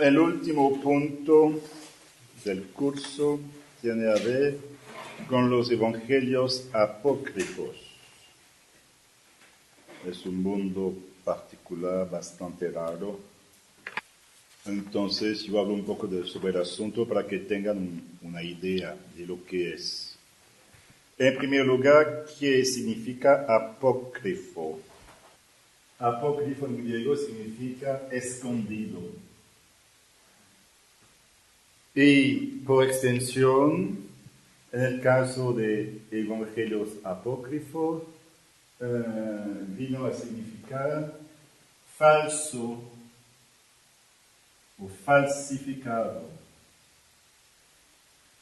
el último punto del curso tiene a ver con los evangelios apócrifos. Es un mundo particular, bastante raro. Entonces yo hablo un poco sobre el asunto para que tengan una idea de lo que es. En primer lugar, ¿qué significa apócrifo? Apócrifo en griego significa escondido. Y por extensión, en el caso de evangelios apócrifos, vino a significar falso o falsificado.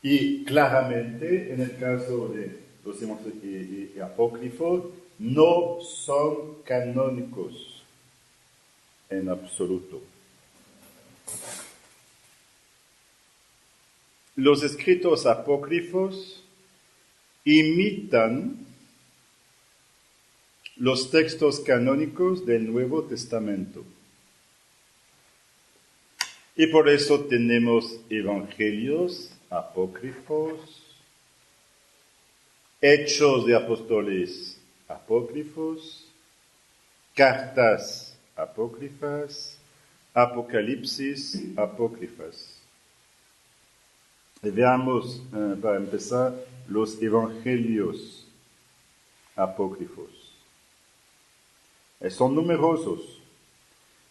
Y claramente, en el caso de los evangelios apócrifos, no son canónicos en absoluto. Los escritos apócrifos imitan los textos canónicos del Nuevo Testamento. Y por eso tenemos evangelios apócrifos, hechos de apóstoles apócrifos, cartas apócrifas, apocalipsis apócrifas. Y veamos, para empezar, los evangelios apócrifos. Son numerosos,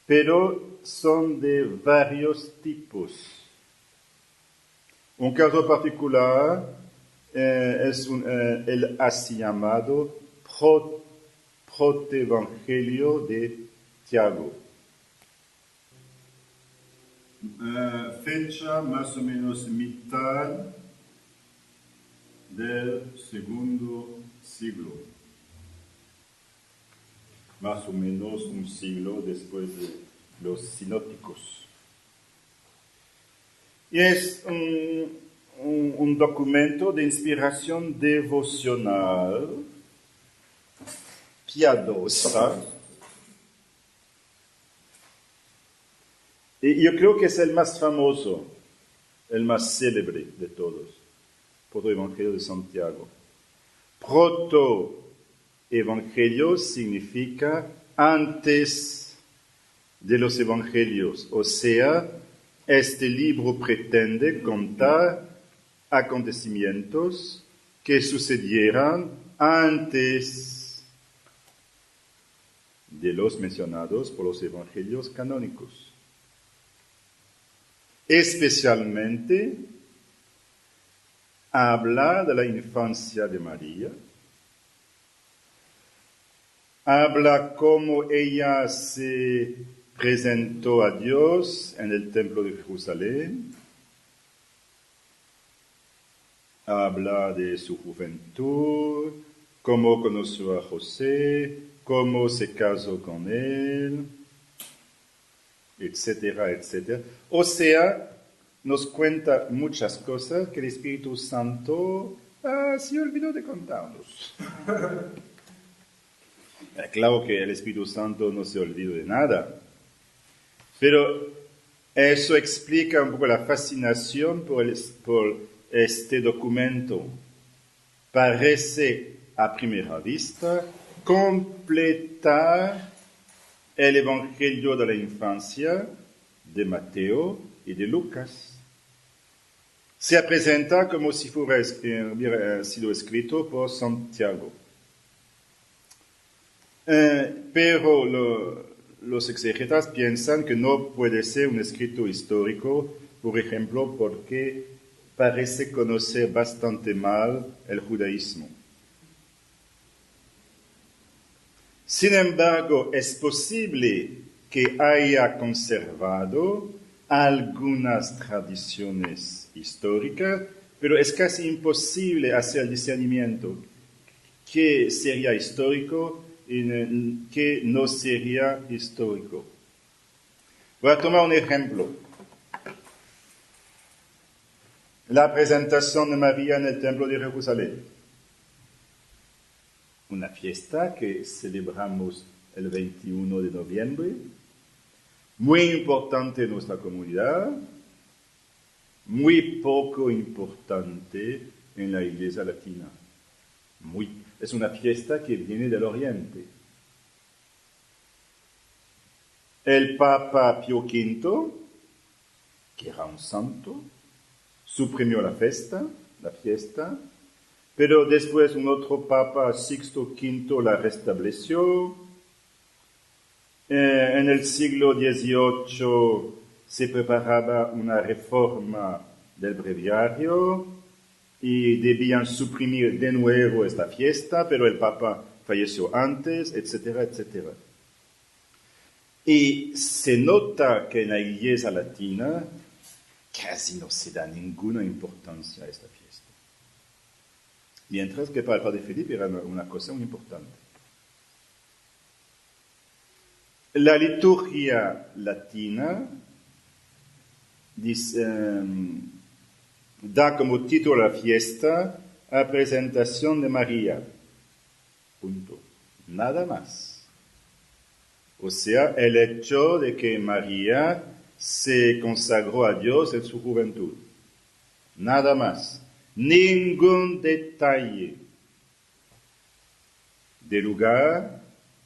pero son de varios tipos. Un caso particular es el así llamado protevangelio de Tiago. Fecha más o menos mitad del segundo siglo. Más o menos un siglo después de los sinópticos. Y es un documento de inspiración devocional, piadosa, y yo creo que es el más famoso, el más célebre de todos, Protoevangelio de Santiago. Protoevangelio significa antes de los evangelios, o sea, este libro pretende contar acontecimientos que sucedieran antes de los mencionados por los evangelios canónicos. Especialmente habla de la infancia de María, habla cómo ella se presentó a Dios en el templo de Jerusalén, habla de su juventud, cómo conoció a José, cómo se casó con él, etcétera, etcétera. O sea, nos cuenta muchas cosas que el Espíritu Santo se olvidó de contarnos. Claro que el Espíritu Santo no se olvidó de nada, pero eso explica un poco la fascinación por este documento. Parece a primera vista completar el Evangelio de la infancia de Mateo y de Lucas. Se presenta como si hubiera sido escrito por Santiago. Pero los exégetas piensan que no puede ser un escrito histórico, por ejemplo, porque parece conocer bastante mal el judaísmo. Sin embargo, es posible que haya conservado algunas tradiciones históricas, pero es casi imposible hacer el discernimiento qué sería histórico y qué no sería histórico. Voy a tomar un ejemplo. La presentación de María en el templo de Jerusalén. Una fiesta que celebramos el 21 de noviembre. muy importante en nuestra comunidad, muy poco importante en la Iglesia Latina. Es una fiesta que viene del Oriente. El Papa Pío V, que era un santo, suprimió la fiesta, pero después un otro Papa, Sixto V, la restableció. En el siglo XVIII se preparaba una reforma del breviario y debían suprimir de nuevo esta fiesta, pero el Papa falleció antes, etcétera, etcétera. Y se nota que en la Iglesia Latina casi no se da ninguna importancia a esta fiesta. Mientras que para el Padre Felipe era una cosa muy importante. La liturgia latina da como título a la fiesta a presentación de María. Punto. Nada más. O sea, el hecho de que María se consagró a Dios en su juventud. Nada más. Ningún detalle de lugar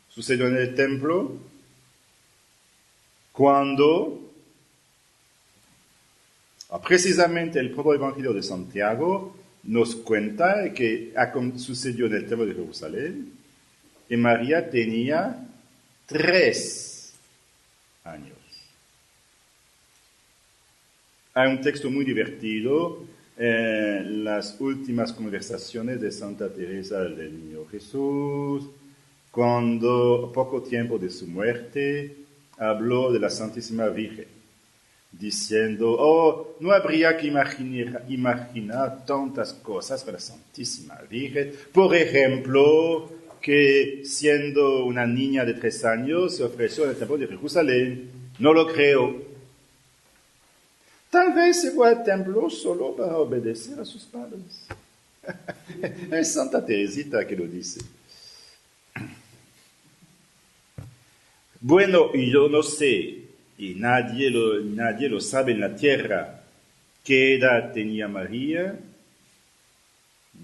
sucedió en el templo cuando precisamente el protoevangelio de Santiago nos cuenta que sucedió en el templo de Jerusalén y María tenía 3 años. Hay un texto muy divertido, las últimas conversaciones de Santa Teresa del Niño Jesús, cuando poco tiempo de su muerte habló de la Santísima Virgen, diciendo, no habría que imaginar tantas cosas para la Santísima Virgen. Por ejemplo, que siendo una niña de 3 años se ofreció en el templo de Jerusalén. No lo creo. Tal vez se fue al templo solo para obedecer a sus padres. Es Santa Teresita que lo dice. Bueno, yo no sé, y nadie lo sabe en la tierra, qué edad tenía María,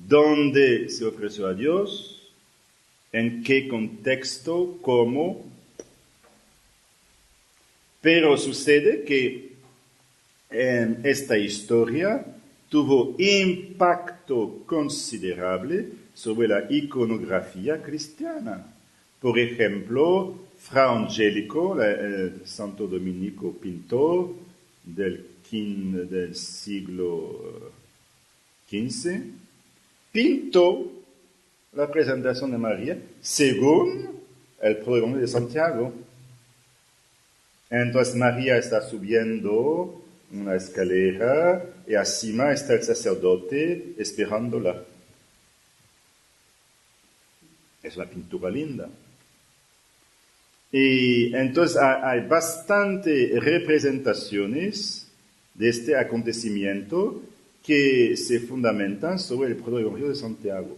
dónde se ofreció a Dios, en qué contexto, cómo. Pero sucede que esta historia tuvo impacto considerable sobre la iconografía cristiana. Por ejemplo, Fra Angelico, el santo dominico pintor del siglo XV, pintó la presentación de María según el programa de Santiago. Entonces María está subiendo una escalera y encima está el sacerdote esperándola. Es una pintura linda. Y entonces hay bastantes representaciones de este acontecimiento que se fundamentan sobre el protoevangelio de Santiago.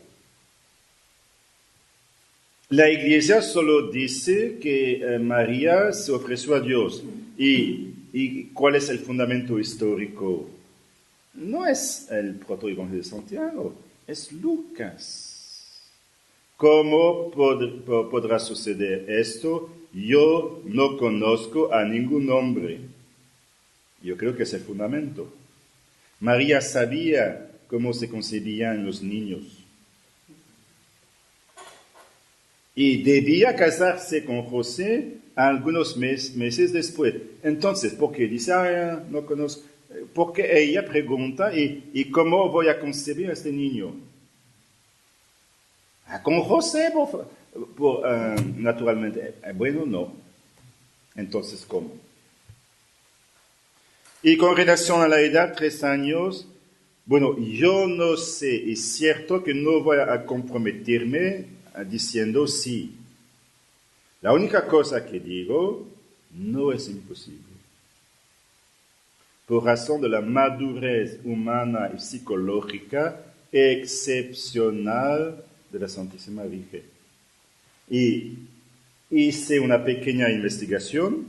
La Iglesia solo dice que María se ofreció a Dios. ¿Y cuál es el fundamento histórico? No es el protoevangelio de Santiago, es Lucas. ¿Cómo podrá suceder esto? Yo no conozco a ningún hombre. Yo creo que es el fundamento. María sabía cómo se concebían los niños. Y debía casarse con José algunos meses después. Entonces, ¿por qué dice, no conozco? Porque ella pregunta, ¿y cómo voy a concebir a este niño? Con José, naturalmente. Bueno, no. Entonces, ¿cómo? Y con relación a la edad, 3 años, bueno, yo no sé, es cierto que no voy a comprometerme diciendo sí. La única cosa que digo, no es imposible. Por razón de la madurez humana y psicológica excepcional de la Santísima Virgen. Y hice una pequeña investigación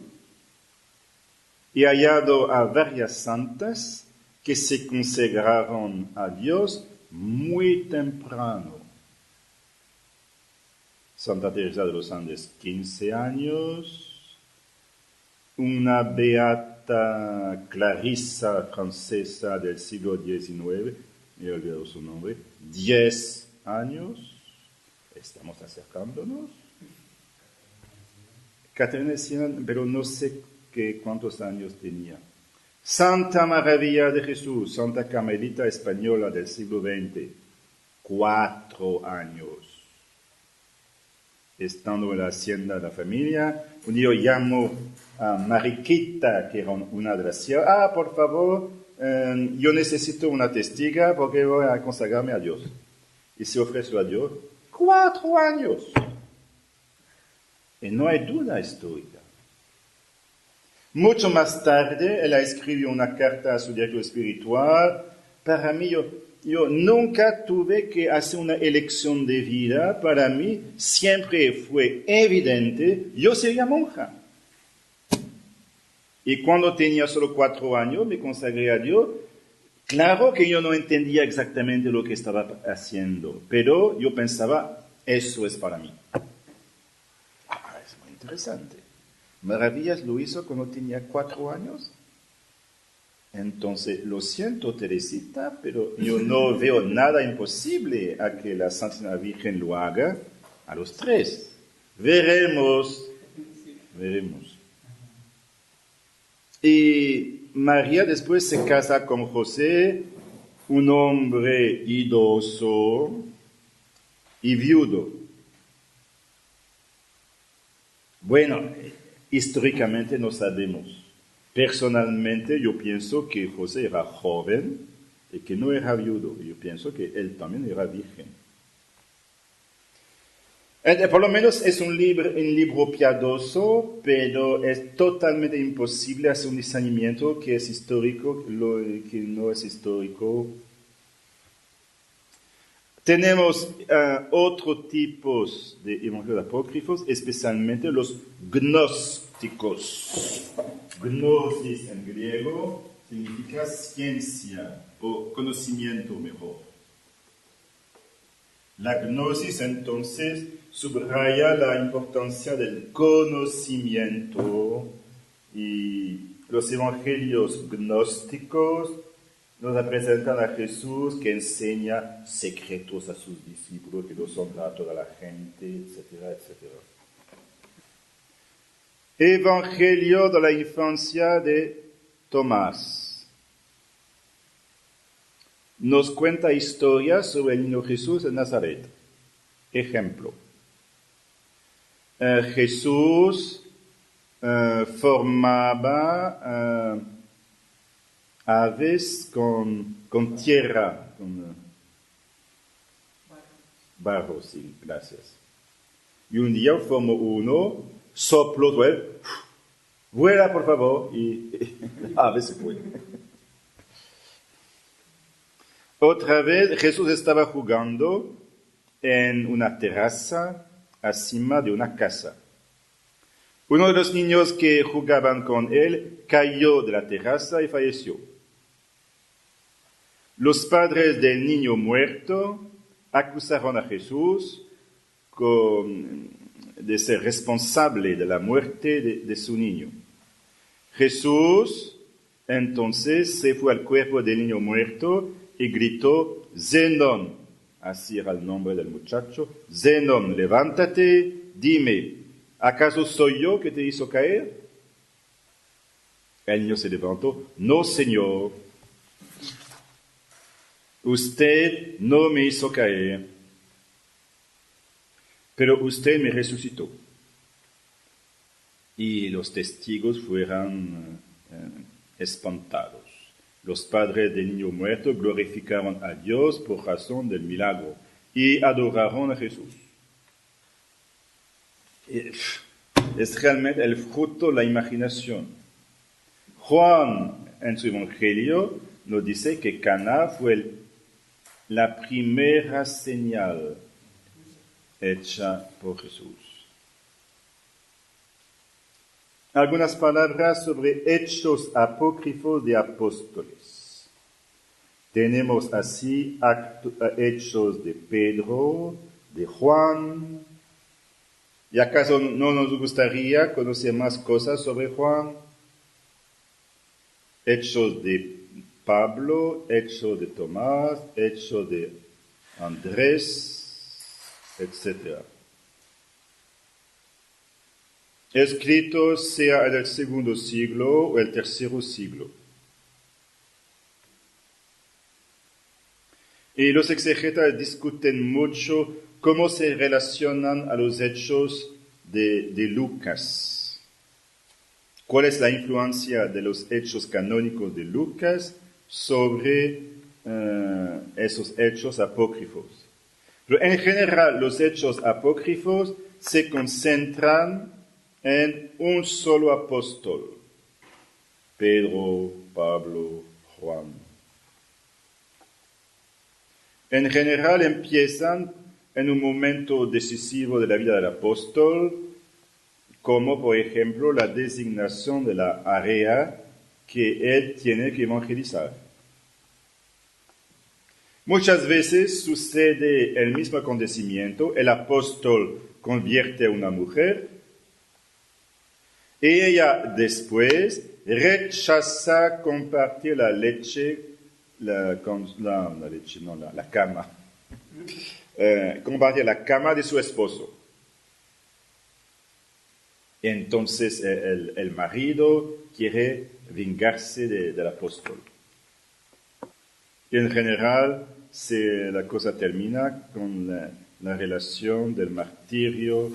He hallado a varias santas que se consagraron a Dios muy temprano. Santa Teresa de los Andes, 15 años. Una beata Clarissa francesa del siglo XIX, me he olvidado su nombre, 10 años. Estamos acercándonos. Caterina de Siena, pero no sé cuántos años tenía. Santa Maravilla de Jesús, Santa Carmelita española del siglo XX, 4 años. Estando en la hacienda de la familia, un día llamo a Mariquita, que era una de las siervas. Por favor, yo necesito una testiga porque voy a consagrarme a Dios. Y se ofreció a Dios 4 años. Y no hay duda histórica. Mucho más tarde, ella escribió una carta a su director espiritual. Para mí, yo nunca tuve que hacer una elección de vida. Para mí, siempre fue evidente, yo sería monja. Y cuando tenía solo 4 años, me consagré a Dios. Claro que yo no entendía exactamente lo que estaba haciendo, pero yo pensaba, eso es para mí. Es muy interesante. Maravillas lo hizo cuando tenía 4 años. Entonces, lo siento, Teresita, pero yo no veo nada imposible a que la Santísima Virgen lo haga a los 3. Veremos. Y María después se casa con José, un hombre idoso y viudo. Bueno, históricamente no sabemos. Personalmente yo pienso que José era joven y que no era viudo. Yo pienso que él también era virgen. Por lo menos es un libro piadoso, pero es totalmente imposible hacer un discernimiento que es histórico, que no es histórico. Tenemos otros tipos de evangelios apócrifos, especialmente los gnósticos. Gnosis en griego significa ciencia o conocimiento mejor. La gnosis entonces subraya la importancia del conocimiento y los evangelios gnósticos nos representan a Jesús que enseña secretos a sus discípulos que no son para toda la gente, etcétera, etcétera. Evangelio de la infancia de Tomás. Nos cuenta historias sobre el niño Jesús en Nazaret. Ejemplo. Jesús formaba aves con tierra, con barro, sí, gracias. Y un día formó uno, sopló, vuela por favor, y la ave se fue. Otra vez Jesús estaba jugando en una terraza encima de una casa. Uno de los niños que jugaban con él cayó de la terraza y falleció. Los padres del niño muerto acusaron a Jesús de ser responsable de la muerte de su niño. Jesús entonces se fue al cuerpo del niño muerto y gritó, Zenón, así era el nombre del muchacho, Zenón, levántate, dime, ¿acaso soy yo que te hizo caer? El niño se levantó, no, Señor, usted no me hizo caer, pero usted me resucitó. Y los testigos fueron espantados. Los padres del niño muerto glorificaron a Dios por razón del milagro y adoraron a Jesús. Es realmente el fruto de la imaginación. Juan, en su evangelio, nos dice que Caná fue la primera señal hecha por Jesús. algunas palabras sobre hechos apócrifos de apóstoles. Tenemos así hechos de Pedro, de Juan. ¿Y acaso no nos gustaría conocer más cosas sobre Juan? Hechos de Pablo, hechos de Tomás, hechos de Andrés, etc. Escritos sea en el segundo siglo o el tercero siglo. Y los exegetas discuten mucho cómo se relacionan a los hechos de Lucas. ¿Cuál es la influencia de los hechos canónicos de Lucas sobre esos hechos apócrifos? Pero en general, los hechos apócrifos se concentran en un solo apóstol: Pedro, Pablo, Juan. En general empiezan en un momento decisivo de la vida del apóstol, como por ejemplo la designación de la área que él tiene que evangelizar. Muchas veces sucede el mismo acontecimiento: el apóstol convierte a una mujer y ella después rechaza compartir la cama. Compartir la cama de su esposo. Entonces el marido quiere vengarse del apóstol. Y en general la cosa termina con la relación del martirio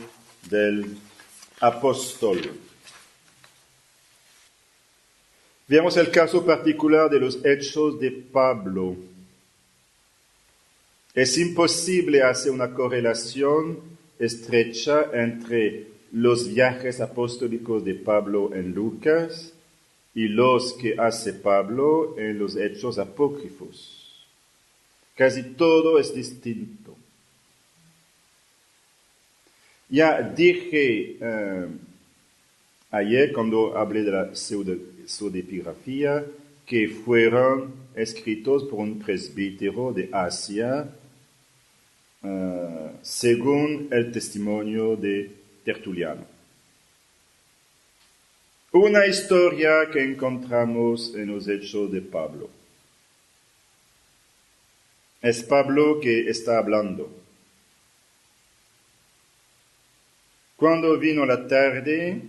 del apóstol. Veamos el caso particular de los hechos de Pablo. Es imposible hacer una correlación estrecha entre los viajes apostólicos de Pablo en Lucas y los que hace Pablo en los hechos apócrifos. Casi todo es distinto. Ya dije ayer, cuando hablé de la pseudepigrafía, que fueron escritos por un presbítero de Asia, según el testimonio de Tertuliano. Una historia que encontramos en los hechos de Pablo. Es Pablo que está hablando. Cuando vino la tarde,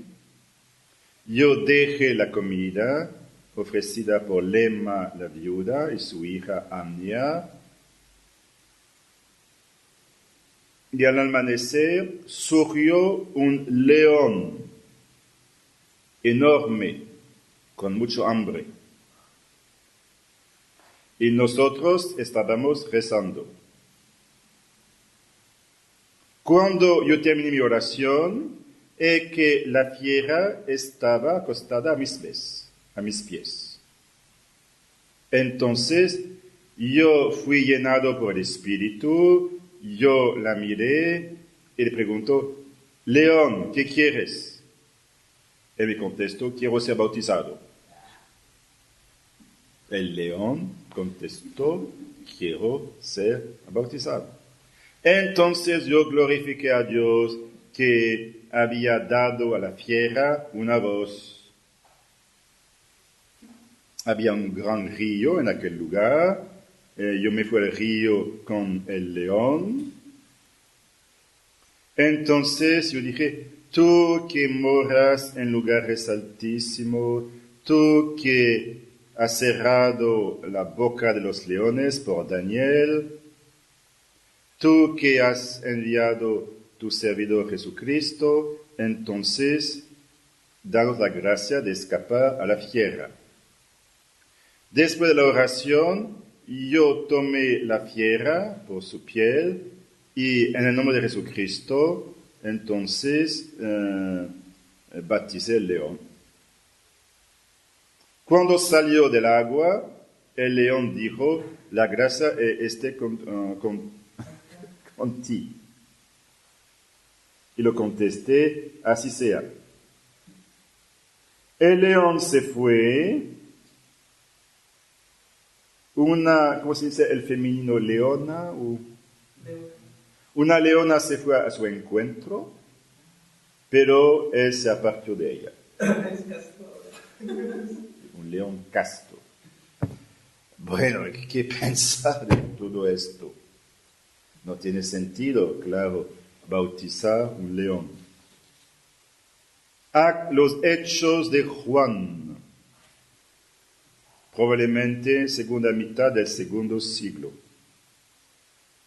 yo dejé la comida ofrecida por Lema la viuda y su hija Amnia, y al amanecer surgió un león enorme, con mucho hambre. Y nosotros estábamos rezando. Cuando yo terminé mi oración, que la fiera estaba acostada a mis pies. Entonces yo fui llenado por el Espíritu, yo la miré y le pregunto: León, ¿qué quieres? Él me contestó: quiero ser bautizado. El león contestó: quiero ser bautizado. Entonces yo glorifiqué a Dios que había dado a la fiera una voz. Había un gran río en aquel lugar. Yo me fui al río con el león. Entonces yo dije: tú que moras en lugares altísimos, tú que has cerrado la boca de los leones por Daniel, tú que has enviado tu servidor Jesucristo, entonces danos la gracia de escapar a la fiera. Después de la oración, yo tomé la fiera por su piel y en el nombre de Jesucristo, entonces bauticé el león. Cuando salió del agua, el león dijo: la gracia esté con ti. Y lo contesté: así sea. El león se fue, ¿cómo se dice el femenino leona? Una leona se fue a su encuentro, pero él se apartó de ella. Un león casto. Bueno, ¿qué pensar de todo esto? No tiene sentido, claro, bautizar un león. Los hechos de Juan, probablemente segunda mitad del segundo siglo.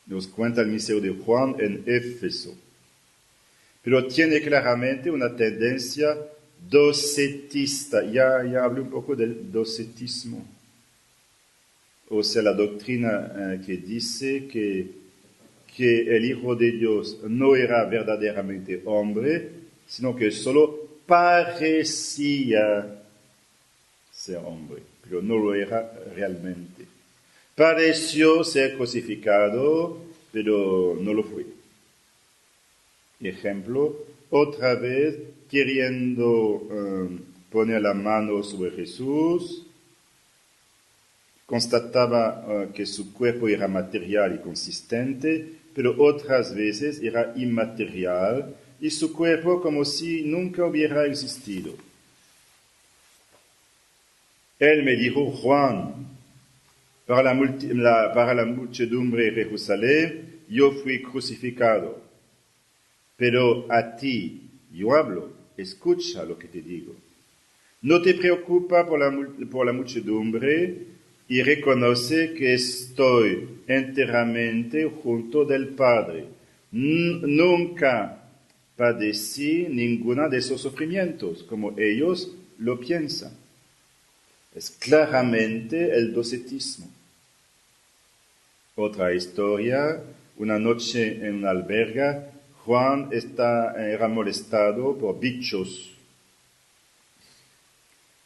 Nos cuenta el ministerio de Juan en Éfeso. Pero tiene claramente una tendencia docetista. Ya hablé un poco del docetismo. O sea, la doctrina que dice que el Hijo de Dios no era verdaderamente hombre, sino que solo parecía ser hombre, pero no lo era realmente. Pareció ser crucificado, pero no lo fue. Ejemplo, otra vez queriendo poner la mano sobre Jesús, constataba que su cuerpo era material y consistente, pero otras veces era inmaterial y su cuerpo como si nunca hubiera existido. Él me dijo, Juan, para la muchedumbre de Jerusalén, yo fui crucificado, pero a ti yo hablo, escucha lo que te digo. No te preocupa por la muchedumbre, y reconoce que estoy enteramente junto del Padre. Nunca padecí ninguno de esos sufrimientos, como ellos lo piensan. Es claramente el docetismo. Otra historia, una noche en una alberga, Juan era molestado por bichos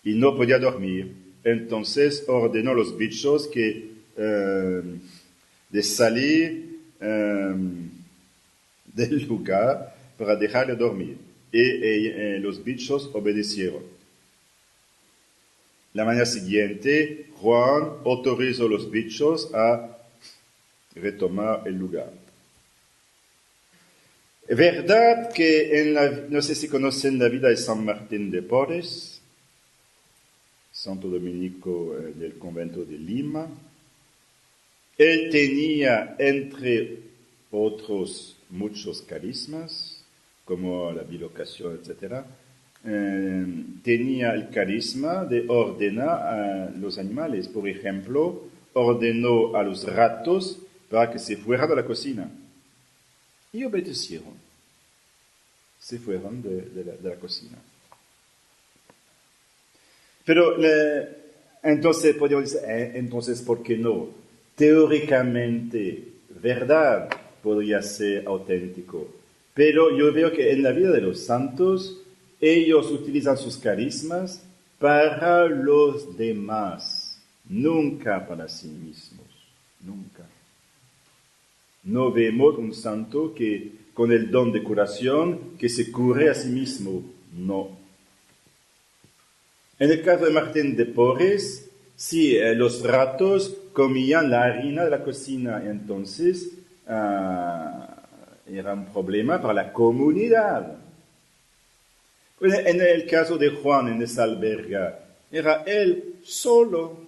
y no podía dormir. Entonces ordenó a los bichos de salir del lugar para dejarle dormir. Y los bichos obedecieron. La mañana siguiente, Juan autorizó a los bichos a retomar el lugar. Es verdad que no sé si conocen la vida de San Martín de Porres, santo dominico del convento de Lima. Él tenía, entre otros, muchos carismas, como la bilocación, etc. Tenía el carisma de ordenar a los animales. Por ejemplo, ordenó a los ratos para que se fueran de la cocina. Y obedecieron. Se fueron de la cocina. Pero entonces podríamos decir, entonces, ¿por qué no? Teóricamente, verdad podría ser auténtico. Pero yo veo que en la vida de los santos, ellos utilizan sus carismas para los demás, nunca para sí mismos, nunca. No vemos un santo que con el don de curación que se cure a sí mismo, no. En el caso de Martín de Porres, sí, los ratos comían la harina de la cocina, y entonces era un problema para la comunidad. En el caso de Juan en esa alberga, era él solo.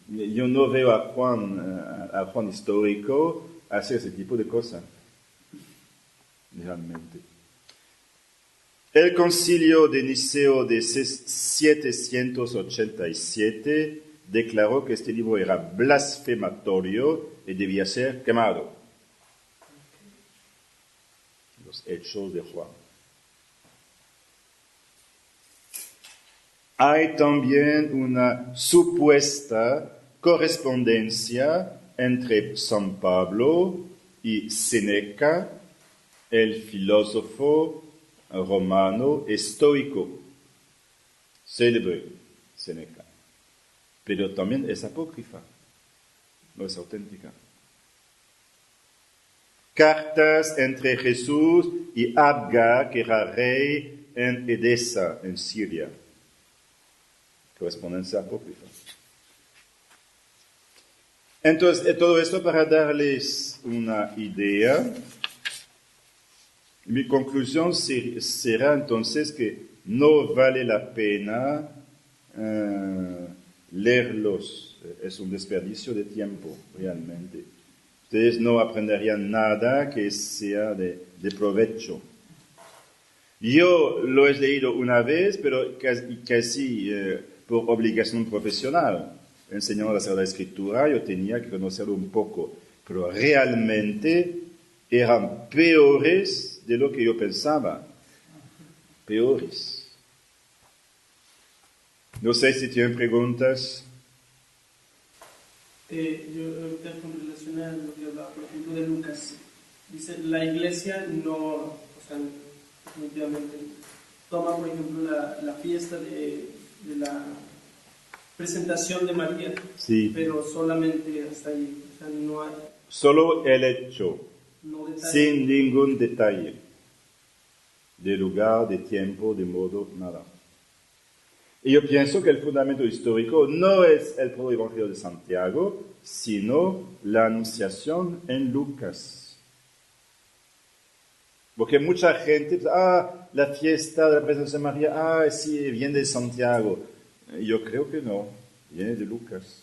Yo no veo a Juan histórico hacer ese tipo de cosas, realmente. El concilio de Niceo de 787 declaró que este libro era blasfematorio y debía ser quemado. Los hechos de Juan. Hay también una supuesta correspondencia entre San Pablo y Séneca, el filósofo romano estoico, célebre Séneca, pero también es apócrifa, no es auténtica. Cartas entre Jesús y Abgar, que era rey en Edesa, en Siria. Correspondencia apócrifa. Entonces, todo esto para darles una idea. Mi conclusión será entonces que no vale la pena leerlos. Es un desperdicio de tiempo, realmente. Ustedes no aprenderían nada que sea de provecho. Yo lo he leído una vez, pero casi por obligación profesional. Enseñando la Sagrada Escritura, yo tenía que conocerlo un poco, pero realmente eran peores de lo que yo pensaba. Peores. No sé si tienen preguntas. Yo ahorita con relación a lo que hablaba, por ejemplo, de Lucas, dice, la iglesia no, o sea, definitivamente toma, por ejemplo, la fiesta de la presentación de María, Sí. pero solamente hasta ahí, o sea, no hay... Solo el hecho, No detalle. sin ningún detalle, de lugar, de tiempo, de modo, nada. Y yo pienso que el fundamento histórico no es el propio Evangelio de Santiago, sino la anunciación en Lucas. Porque mucha gente piensa, la fiesta de la presencia de María, sí, viene de Santiago. Yo creo que no, viene de Lucas.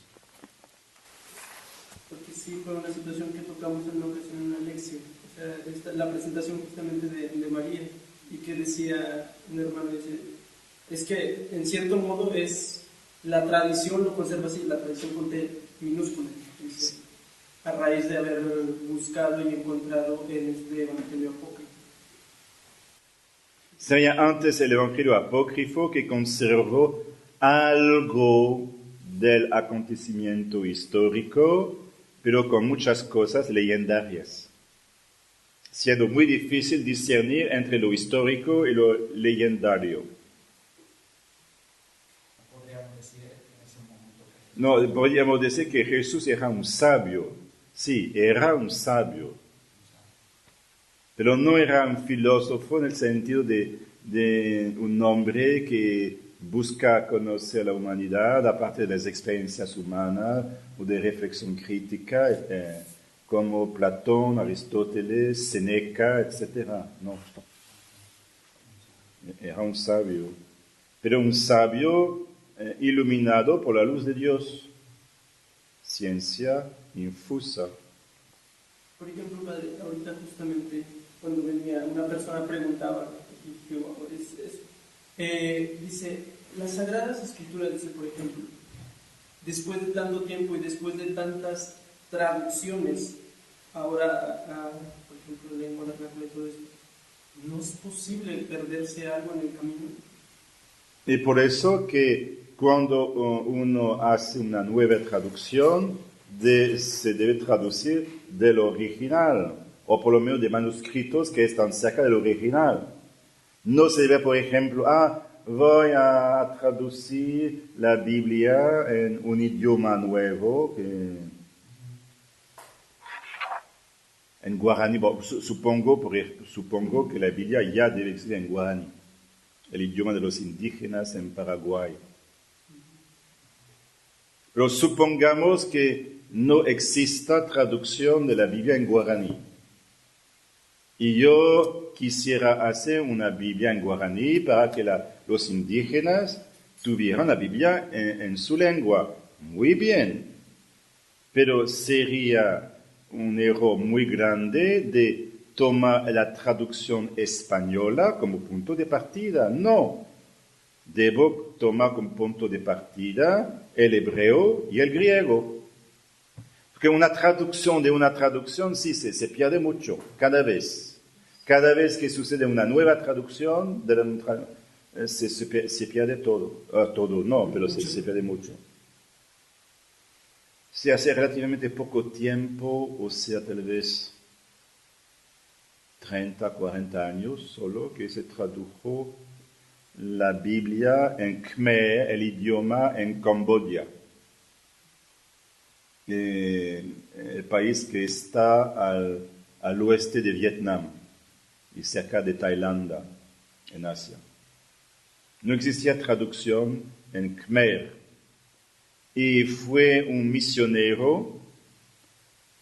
Porque sí fue una situación que tocamos en una ocasión en una lección, o sea, la presentación justamente de María, y que decía un hermano, dice, es que en cierto modo es la tradición, lo conserva así, la tradición con T minúscula, dice, a raíz de haber buscado y encontrado en este evangelio apócrifo. Sería antes el evangelio apócrifo que conservó algo del acontecimiento histórico, pero con muchas cosas leyendarias, siendo muy difícil discernir entre lo histórico y lo legendario. No, podríamos decir que Jesús era un sabio. Sí, era un sabio. Pero no era un filósofo en el sentido de un hombre que busca conocer la humanidad aparte de las experiencias humanas o de reflexión crítica, como Platón, Aristóteles, Séneca, etc. No. Era un sabio. Pero un sabio iluminado por la luz de Dios. Ciencia infusa. Por ejemplo, padre, ahorita justamente cuando venía una persona preguntaba, dice, las Sagradas Escrituras, dice, por ejemplo, después de tanto tiempo y después de tantas traducciones, ahora, por ejemplo, lengua vernácula y todo esto, ¿no es posible perderse algo en el camino? Y por eso que cuando uno hace una nueva traducción, se debe traducir del original, o por lo menos de manuscritos que están cerca del original. No se debe, por ejemplo, voy a traducir la Biblia en un idioma nuevo, en guaraní. Bueno, supongo que la Biblia ya debe existir en guaraní, el idioma de los indígenas en Paraguay. Pero supongamos que no exista traducción de la Biblia en guaraní. Y yo quisiera hacer una Biblia en guaraní para que los indígenas tuvieran la Biblia en su lengua. Muy bien. Pero sería un error muy grande de tomar la traducción española como punto de partida. No. Debo tomar como punto de partida el hebreo y el griego. Porque una traducción de una traducción, sí, se pierde mucho, cada vez. Cada vez que sucede una nueva traducción, se pierde todo. Todo no, pero se pierde mucho. Si hace relativamente poco tiempo, o sea, tal vez 30, 40 años solo, que se tradujo la Biblia en Khmer, el idioma, en Camboya. El país que está al oeste de Vietnam y cerca de Tailandia, en Asia. No existía traducción en Khmer. Y fue un misionero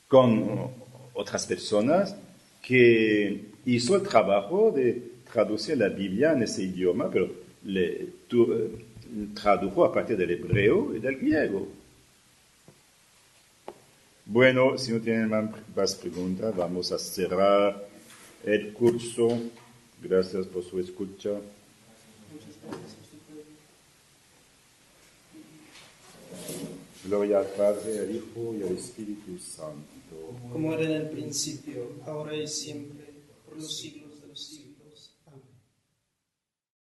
con otras personas que hizo el trabajo de traducir la Biblia en ese idioma, pero tradujo a partir del hebreo y del griego. Bueno, si no tienen más preguntas, vamos a cerrar el curso. Gracias por su escucha. Muchas gracias. Gloria al Padre, al Hijo y al Espíritu Santo. Como era en el principio, ahora y siempre, por los siglos.